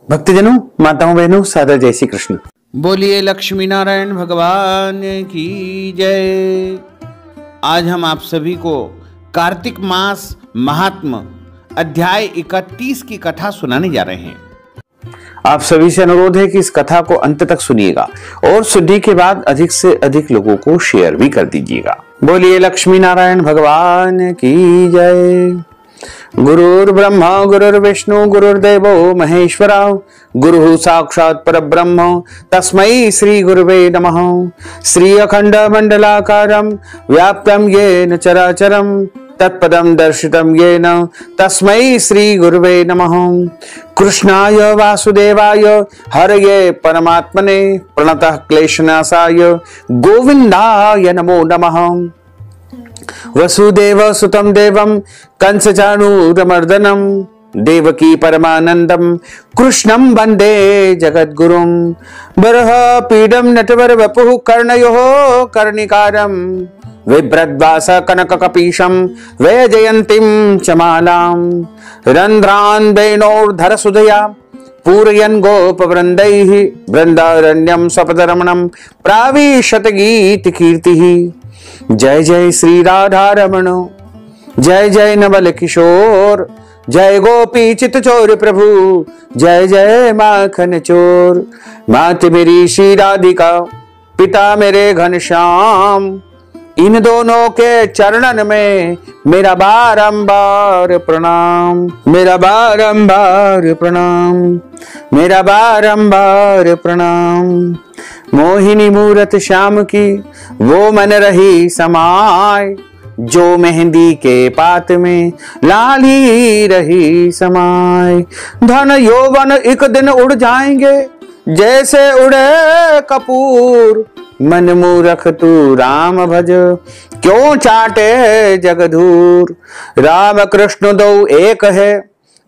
भक्तजनों, माताओं, बहनों, सादर जय श्री कृष्ण। बोलिए लक्ष्मी नारायण भगवान की जय। आज हम आप सभी को कार्तिक मास महात्म अध्याय 31 की कथा सुनाने जा रहे हैं। आप सभी से अनुरोध है कि इस कथा को अंत तक सुनिएगा और सुनने के बाद अधिक से अधिक लोगों को शेयर भी कर दीजिएगा। बोलिए लक्ष्मी नारायण भगवान की जय। गुरुर्ब्रह्मा गुरुर्विष्णु गुरुर्देवो महेश्वरा गुरुः साक्षात् परब्रह्म तस्मै श्री गुरुवे नमः। श्री अखंड मंडलाकारं व्याप्तं येन चराचरं तत्पदं दर्शितं येन तस्मै श्री गुरुवे नमः। कृष्णाय वासुदेवाय हरये परमात्मने प्रणतः क्लेशनाशाय गोविन्दाय नमो नमः। वसुदेव सुतं देवं कंसचाणूरमर्दनं देवकी परमानंदं कृष्णं वंदे जगद्गुरुं। बर्हपीडं नटवर वपुः कर्णयोः कर्णिकारं बिभ्रद्वास कनककपीशं वैजयन्तीं च मालां। रन्ध्रान् वेणोर्धरसुधया पूरयन् गोपवृन्दैः वृन्दारण्यं सपदरमणं प्राविशत गीतकीर्तिः। जय जय श्री राधा रमण, जय जय नवल किशोर, जय गोपी चित चोर प्रभु, जय जय माखन चोर। मात मेरी श्री राधिका, पिता मेरे घनश्याम, इन दोनों के चरणन में मेरा बारंबार प्रणाम, मेरा बारंबार प्रणाम, मेरा बारंबार प्रणाम। मोहिनी मूरत श्याम की वो मन रही समाय, जो मेहंदी के पात में लाली रही समाय। धन यौवन एक दिन उड़ जाएंगे जैसे उड़े कपूर, मन मूरख तू राम भज क्यों चाटे जगधूर। राम कृष्ण दो एक है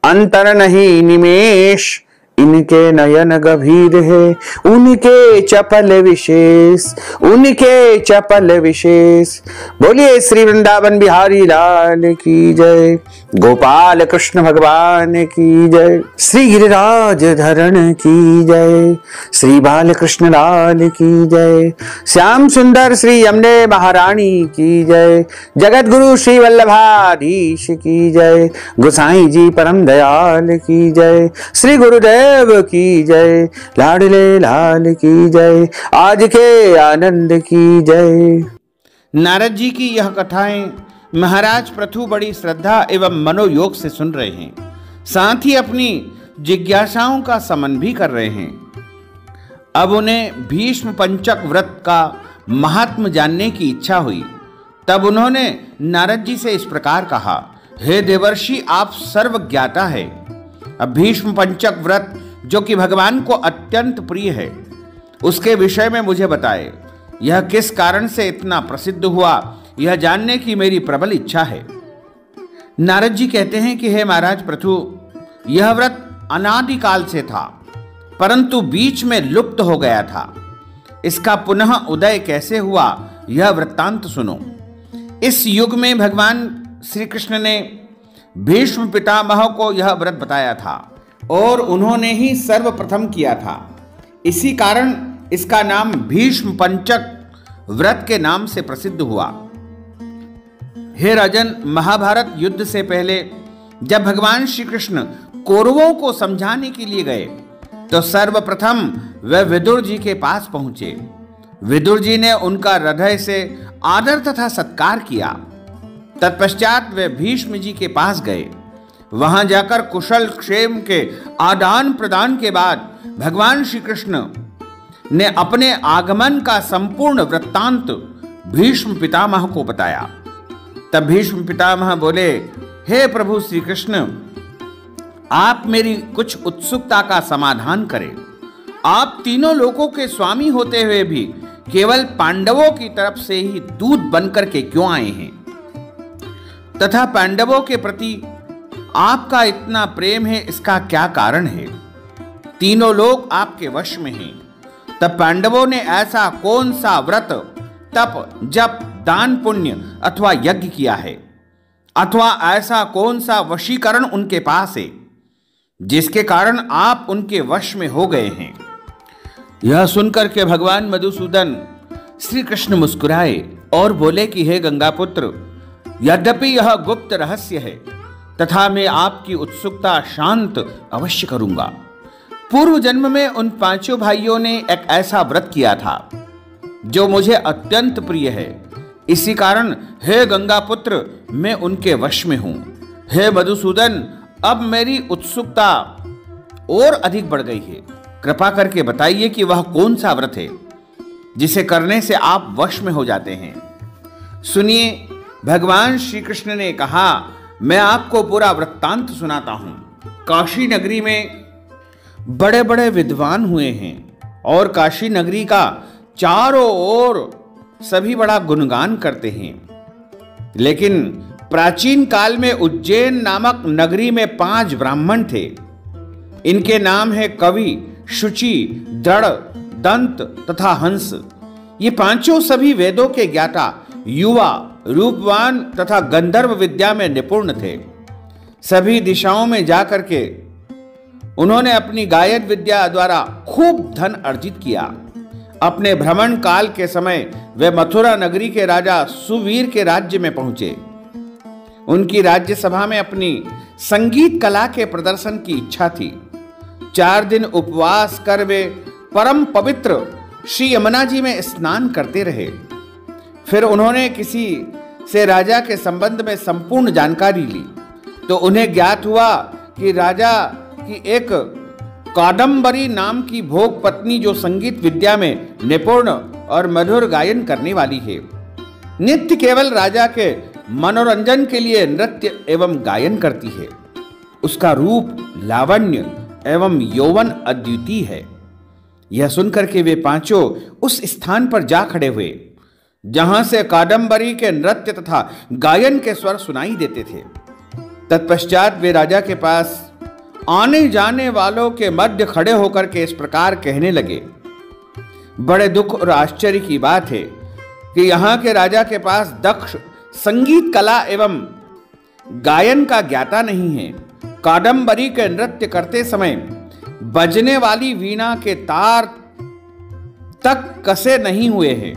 अंतर नहीं निमेष, इनके नयन गंभीर है उनके चपल विशेष, उनके चपल विशेष। बोलिए श्री वृंदावन बिहारी लाल की जय, गोपाल कृष्ण भगवान की जय, श्री गिरिराज धरण की जय, श्री बाल कृष्ण लाल की जय, श्याम सुंदर श्री यमुने महारानी की जय, जगत गुरु श्री वल्लभाधीश की जय, गोसाई जी परम दयाल की जय, श्री गुरुदेव की जय, लाडले लाल की जय, आज के आनंद की जय। नारद जी की यह कथाएं महाराज पृथु बड़ी श्रद्धा एवं मनोयोग से सुन रहे हैं, साथ ही अपनी जिज्ञासाओं का समन भी कर रहे हैं। अब उन्हें भीष्म पंचक व्रत का महात्म जानने की इच्छा हुई। तब उन्होंने नारद जी से इस प्रकार कहा, हे देवर्षि, आप सर्वज्ञाता है। अब भीष्म पंचक व्रत जो कि भगवान को अत्यंत प्रिय है, उसके विषय में मुझे बताए। यह किस कारण से इतना प्रसिद्ध हुआ, यह जानने की मेरी प्रबल इच्छा है। नारद जी कहते हैं कि हे महाराज पृथु, यह व्रत अनादिकाल से था, परंतु बीच में लुप्त हो गया था। इसका पुनः उदय कैसे हुआ, यह वृत्तांत सुनो। इस युग में भगवान श्री कृष्ण ने भीष्म पितामह को यह व्रत बताया था और उन्होंने ही सर्वप्रथम किया था। इसी कारण इसका नाम भीष्म पंचक व्रत के नाम से प्रसिद्ध हुआ। हे राजन, महाभारत युद्ध से पहले जब भगवान श्री कृष्ण कौरवों को समझाने के लिए गए तो सर्वप्रथम वे विदुर जी के पास पहुंचे। विदुर जी ने उनका हृदय से आदर तथा सत्कार किया। तत्पश्चात वे भीष्म जी के पास गए। वहां जाकर कुशल क्षेम के आदान प्रदान के बाद भगवान श्री कृष्ण ने अपने आगमन का संपूर्ण वृत्तांत भीष्म पितामह को बताया। तब भीष्म पितामह बोले, हे प्रभु श्री कृष्ण, आप मेरी कुछ उत्सुकता का समाधान करें। आप तीनों लोकों के स्वामी होते हुए भी केवल पांडवों की तरफ से ही दूत बनकर के क्यों आए हैं, तथा पांडवों के प्रति आपका इतना प्रेम है, इसका क्या कारण है। तीनों लोग आपके वश में हैं, तब पांडवों ने ऐसा कौन सा व्रत, तप, जप, दान, पुण्य अथवा यज्ञ किया है, अथवा ऐसा कौन सा वशीकरण उनके पास है जिसके कारण आप उनके वश में हो गए हैं। यह सुनकर के भगवान मधुसूदन श्री कृष्ण मुस्कुराए और बोले कि हे गंगापुत्र, यद्यपि यह गुप्त रहस्य है तथा मैं आपकी उत्सुकता शांत अवश्य करूंगा। पूर्व जन्म में उन पांचों भाइयों ने एक ऐसा व्रत किया था जो मुझे अत्यंत प्रिय है। इसी कारण हे गंगापुत्र, मैं उनके वश में हूं। हे मधुसूदन, अब मेरी उत्सुकता और अधिक बढ़ गई है। कृपा करके बताइए कि वह कौन सा व्रत है जिसे करने से आप वश में हो जाते हैं। सुनिए, भगवान श्री कृष्ण ने कहा, मैं आपको पूरा वृत्तांत सुनाता हूं। काशी नगरी में बड़े बड़े विद्वान हुए हैं और काशी नगरी का चारों ओर सभी बड़ा गुणगान करते हैं। लेकिन प्राचीन काल में उज्जैन नामक नगरी में 5 ब्राह्मण थे। इनके नाम है कवि, शुचि, दृढ़, दंत तथा हंस। ये पांचों सभी वेदों के ज्ञाता, युवा, रूपवान तथा गंधर्व विद्या में निपुण थे। सभी दिशाओं में जाकर के उन्होंने अपनी गायन विद्या द्वारा खूब धन अर्जित किया। अपने भ्रमण काल के समय वे मथुरा नगरी के राजा सुवीर के राज्य में पहुंचे। उनकी राज्यसभा में अपनी संगीत कला के प्रदर्शन की इच्छा थी। 4 दिन उपवास कर वे परम पवित्र श्री यमुना जी में स्नान करते रहे। फिर उन्होंने किसी से राजा के संबंध में संपूर्ण जानकारी ली तो उन्हें ज्ञात हुआ कि राजा की एक कादम्बरी नाम की भोग पत्नी, जो संगीत विद्या में निपुण और मधुर गायन करने वाली है, नित्य केवल राजा के मनोरंजन के लिए नृत्य एवं गायन करती है। उसका रूप, लावण्य एवं यौवन अद्वितीय है। यह सुनकर के वे पांचों उस स्थान पर जा खड़े हुए जहां से कादम्बरी के नृत्य तथा गायन के स्वर सुनाई देते थे। तत्पश्चात वे राजा के पास आने जाने वालों के मध्य खड़े होकर के इस प्रकार कहने लगे, बड़े दुख और आश्चर्य की बात है कि यहाँ के राजा के पास दक्ष संगीत कला एवं गायन का ज्ञाता नहीं है। कादम्बरी के नृत्य करते समय बजने वाली वीणा के तार तक कसे नहीं हुए हैं।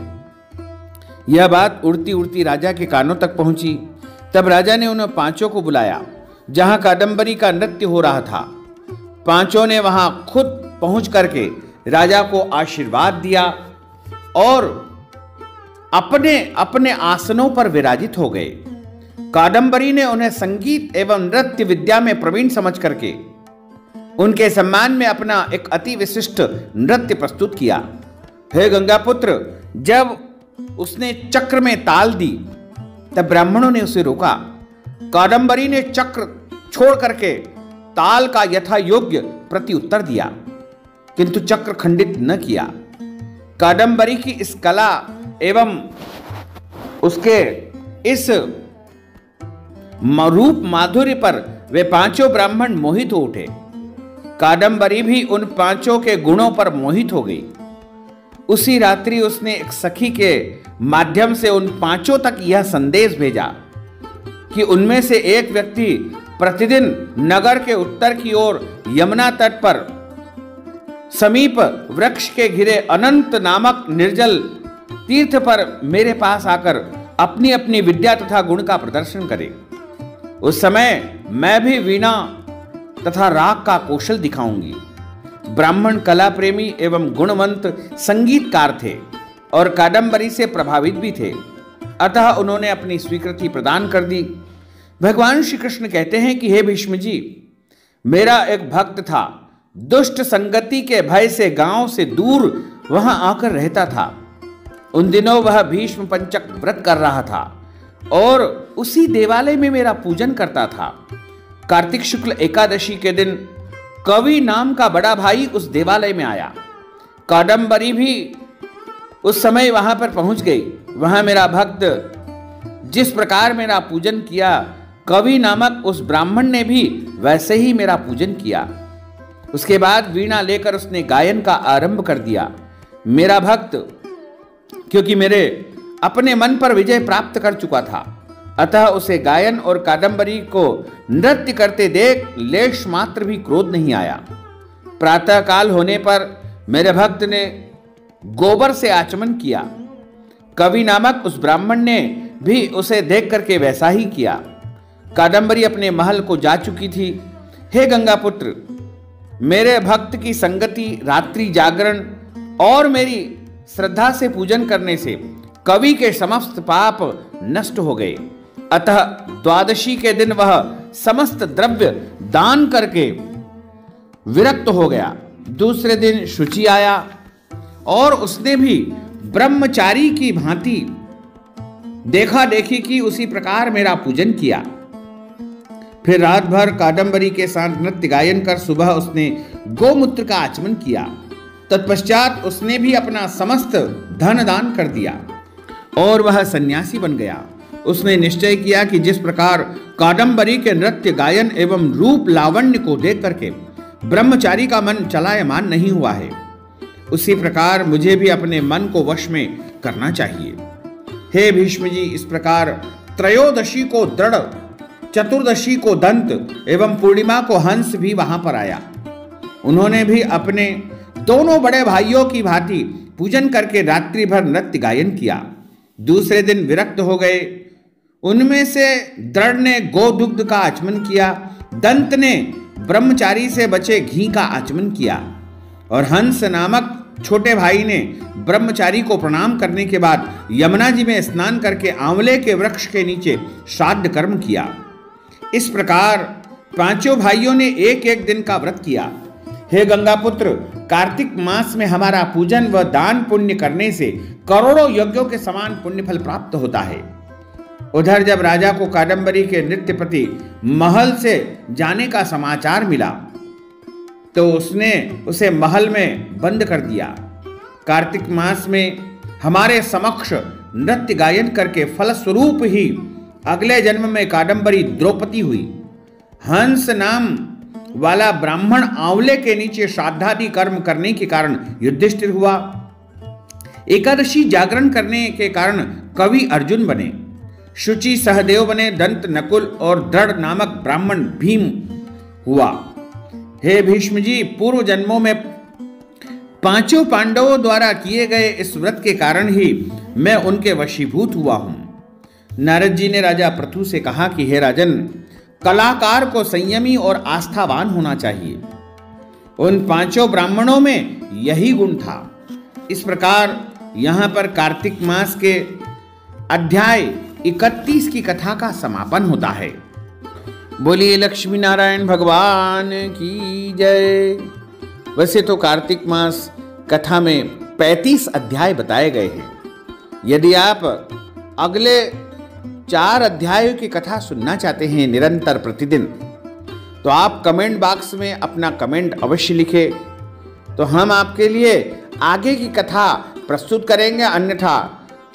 यह बात उड़ती उड़ती राजा के कानों तक पहुंची। तब राजा ने उन पांचों को बुलाया जहां कादम्बरी का नृत्य हो रहा था। पांचों ने वहां खुद पहुंच करके राजा को आशीर्वाद दिया और अपने अपने आसनों पर विराजित हो गए। कादम्बरी ने उन्हें संगीत एवं नृत्य विद्या में प्रवीण समझ करके उनके सम्मान में अपना एक अति विशिष्ट नृत्य प्रस्तुत किया। हे गंगापुत्र, जब उसने चक्र में ताल दी तब ब्राह्मणों ने उसे रोका। कादम्बरी ने चक्र छोड़ करके ताल का यथा योग्य प्रति उत्तर दिया, किंतु चक्र खंडित न किया। कादम्बरी की इस कला एवं उसके इस रूप माधुर्य पर वे पांचों ब्राह्मण मोहित हो उठे। कादम्बरी भी उन पांचों के गुणों पर मोहित हो गई। उसी रात्रि उसने एक सखी के माध्यम से उन पांचों तक यह संदेश भेजा कि उनमें से एक व्यक्ति प्रतिदिन नगर के उत्तर की ओर यमुना तट पर समीप वृक्ष के घिरे अनंत नामक निर्जल तीर्थ पर मेरे पास आकर अपनी अपनी विद्या तथा गुण का प्रदर्शन करे। उस समय मैं भी वीणा तथा राग का कौशल दिखाऊंगी। ब्राह्मण कला प्रेमी एवं गुणवंत संगीतकार थे और कादम्बरी से प्रभावित भी थे, अतः उन्होंने अपनी स्वीकृति प्रदान कर दी। भगवान श्री कृष्ण कहते हैं कि हे भीष्म जी, मेरा एक भक्त था, दुष्ट संगति के भय से गांव से दूर वहां आकर रहता था। उन दिनों वह भीष्म पंचक व्रत कर रहा था और उसी देवालय में मेरा पूजन करता था। कार्तिक शुक्ल एकादशी के दिन कवि नाम का बड़ा भाई उस देवालय में आया। कादम्बरी भी उस समय वहां पर पहुंच गई। वहां मेरा भक्त जिस प्रकार मेरा पूजन किया, कवि नामक उस ब्राह्मण ने भी वैसे ही मेरा पूजन किया। उसके बाद वीणा लेकर उसने गायन का आरंभ कर दिया। मेरा भक्त क्योंकि मेरे अपने मन पर विजय प्राप्त कर चुका था, अतः उसे गायन और कादंबरी को नृत्य करते देख लेश मात्र भी क्रोध नहीं आया। प्रातः काल होने पर मेरे भक्त ने गोबर से आचमन किया। कवि नामक उस ब्राह्मण ने भी उसे देख करके वैसा ही किया। कादंबरी अपने महल को जा चुकी थी। हे गंगा पुत्र, मेरे भक्त की संगति, रात्रि जागरण और मेरी श्रद्धा से पूजन करने से कवि के समस्त पाप नष्ट हो गए। अतः द्वादशी के दिन वह समस्त द्रव्य दान करके विरक्त हो गया। दूसरे दिन शुचि आया और उसने भी ब्रह्मचारी की भांति देखा देखी की, उसी प्रकार मेरा पूजन किया। फिर रात भर कादंबरी के साथ नृत्य गायन कर सुबह उसने गोमूत्र का आचमन किया। तत्पश्चात उसने भी अपना समस्त धन दान कर दिया और वह सन्यासी बन गया। उसने निश्चय किया कि जिस प्रकार कादंबरी के नृत्य गायन एवं रूप लावण्य को देख करके ब्रह्मचारी का मन चलायमान नहीं हुआ है, उसी प्रकार मुझे भी अपने मन को वश में करना चाहिए। हे भीष्म जी, इस प्रकार त्रयोदशी को दृढ़, चतुर्दशी को दंत एवं पूर्णिमा को हंस भी वहां पर आया। उन्होंने भी अपने दोनों बड़े भाइयों की भांति पूजन करके रात्रि भर नृत्य गायन किया। दूसरे दिन विरक्त हो गए। उनमें से दृढ़ ने गोदुग्ध का आचमन किया, दंत ने ब्रह्मचारी से बचे घी का आचमन किया और हंस नामक छोटे भाई ने ब्रह्मचारी को प्रणाम करने के बाद यमुना जी में स्नान करके आंवले के वृक्ष के नीचे श्राद्ध कर्म किया। इस प्रकार पांचों भाइयों ने एक एक दिन का व्रत किया। हे गंगा पुत्र, कार्तिक मास में हमारा पूजन व दान पुण्य करने से करोड़ों यज्ञों के समान पुण्य फल प्राप्त होता है। उधर जब राजा को कादंबरी के नृत्यपति महल से जाने का समाचार मिला तो उसने उसे महल में बंद कर दिया। कार्तिक मास में हमारे समक्ष नृत्य गायन करके फलस्वरूप ही अगले जन्म में कादंबरी द्रौपदी हुई। हंस नाम वाला ब्राह्मण आंवले के नीचे श्राद्धादि कर्म करने के कारण युधिष्ठिर हुआ। एकादशी जागरण करने के कारण कवि अर्जुन बने। शुचि सहदेव बने। दंत नकुल और दृढ़ नामक ब्राह्मण भीम हुआ। हे भीष्म जी, पूर्व जन्मों में पांचों पांडवों द्वारा किए गए इस व्रत के कारण ही मैं उनके वशीभूत हुआ हूं। नारद जी ने राजा पृथु से कहा कि हे राजन, कलाकार को संयमी और आस्थावान होना चाहिए। उन पांचों ब्राह्मणों में यही गुण था। इस प्रकार यहां पर कार्तिक मास के अध्याय 31 की कथा का समापन होता है। बोलिए लक्ष्मी नारायण भगवान की जय। वैसे तो कार्तिक मास कथा में 35 अध्याय बताए गए हैं। यदि आप अगले 4 अध्यायों की कथा सुनना चाहते हैं निरंतर प्रतिदिन, तो आप कमेंट बॉक्स में अपना कमेंट अवश्य लिखें, तो हम आपके लिए आगे की कथा प्रस्तुत करेंगे। अन्यथा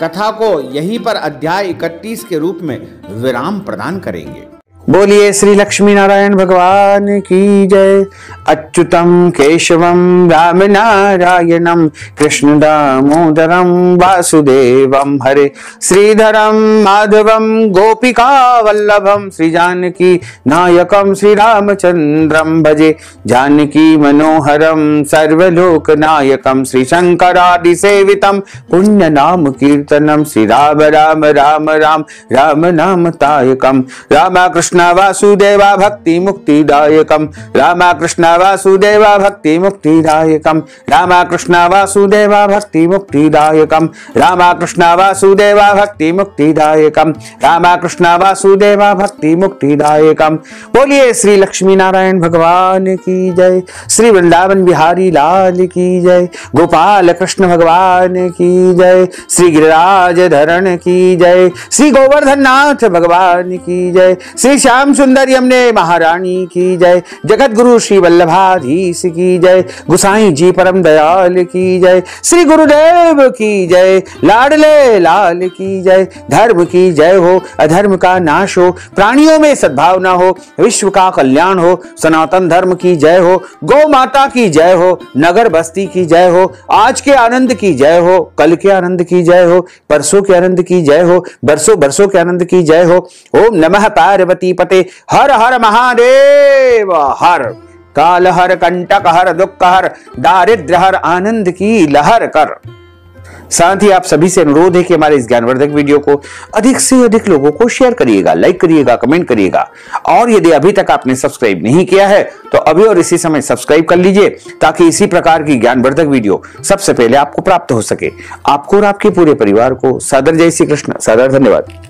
कथा को यहीं पर अध्याय 31 के रूप में विराम प्रदान करेंगे। बोलिए श्री लक्ष्मी नारायण भगवान की जय। अच्युतम केशवम राम नारायणम कृष्ण दामोदरम वासुदेवम हरे श्रीधरम माधवम गोपिका वल्लभम श्री जानकी नायकम श्री रामचंद्रम भजे जानकी मनोहरम सर्वलोक नायकम श्री शंकरादि सेवितम पुण्य नाम कीर्तनम श्री राम राम राम राम राम नाम तायकम रामा कृष्ण वासुदेवा भक्ति मुक्तिदायकम रामा कृष्ण वासुदेवा भक्ति मुक्तिदायकम रामा कृष्ण वासुदेवा भक्ति मुक्तिदायकम रामा कृष्ण वासुदेवा भक्ति मुक्तिदायकम रामा कृष्ण वासुदेवा भक्ति मुक्तिदायकम। बोलिए श्री लक्ष्मी नारायण भगवान की जय। श्री वृंदावन बिहारी लाल की जय। गोपाल कृष्ण भगवान की जय। श्री गिरिराज धरण की जय। श्री गोवर्धन नाथ भगवान की जय। श्री श्याम सुंदर यमुने महारानी की जय, जगत गुरु श्री वल्लभाधीश की जय, गुसाई जी परम दयाल की जय, श्री गुरुदेव की जय, लाडले लाल की जय। धर्म की जय हो, अधर्म का नाश हो, प्राणियों में सद्भावना हो, विश्व का कल्याण हो, सनातन धर्म की जय हो, गौ माता की जय हो, नगर बस्ती की जय हो, आज के आनंद की जय हो, कल के आनंद की जय हो, परसों के आनंद की जय हो, बरसों बरसों के आनंद की जय हो। ओम नमः पार्वती पते, हर हर महादेव हर, काल हर, कंटक हर, दुख हर, दारिद्र हर, आनंद की लहर कर। साथ ही आप सभी से अनुरोध है कि हमारे इस ज्ञानवर्धक वीडियो को अधिक से अधिक लोगों को शेयर करिएगा, लाइक करिएगा, कमेंट करिएगा। और यदि अभी तक आपने सब्सक्राइब नहीं किया है तो अभी और इसी समय सब्सक्राइब कर लीजिए, ताकि इसी प्रकार की ज्ञानवर्धक वीडियो सबसे पहले आपको प्राप्त हो सके। आपको और आपके पूरे परिवार को सादर जय श्री कृष्ण, सादर धन्यवाद।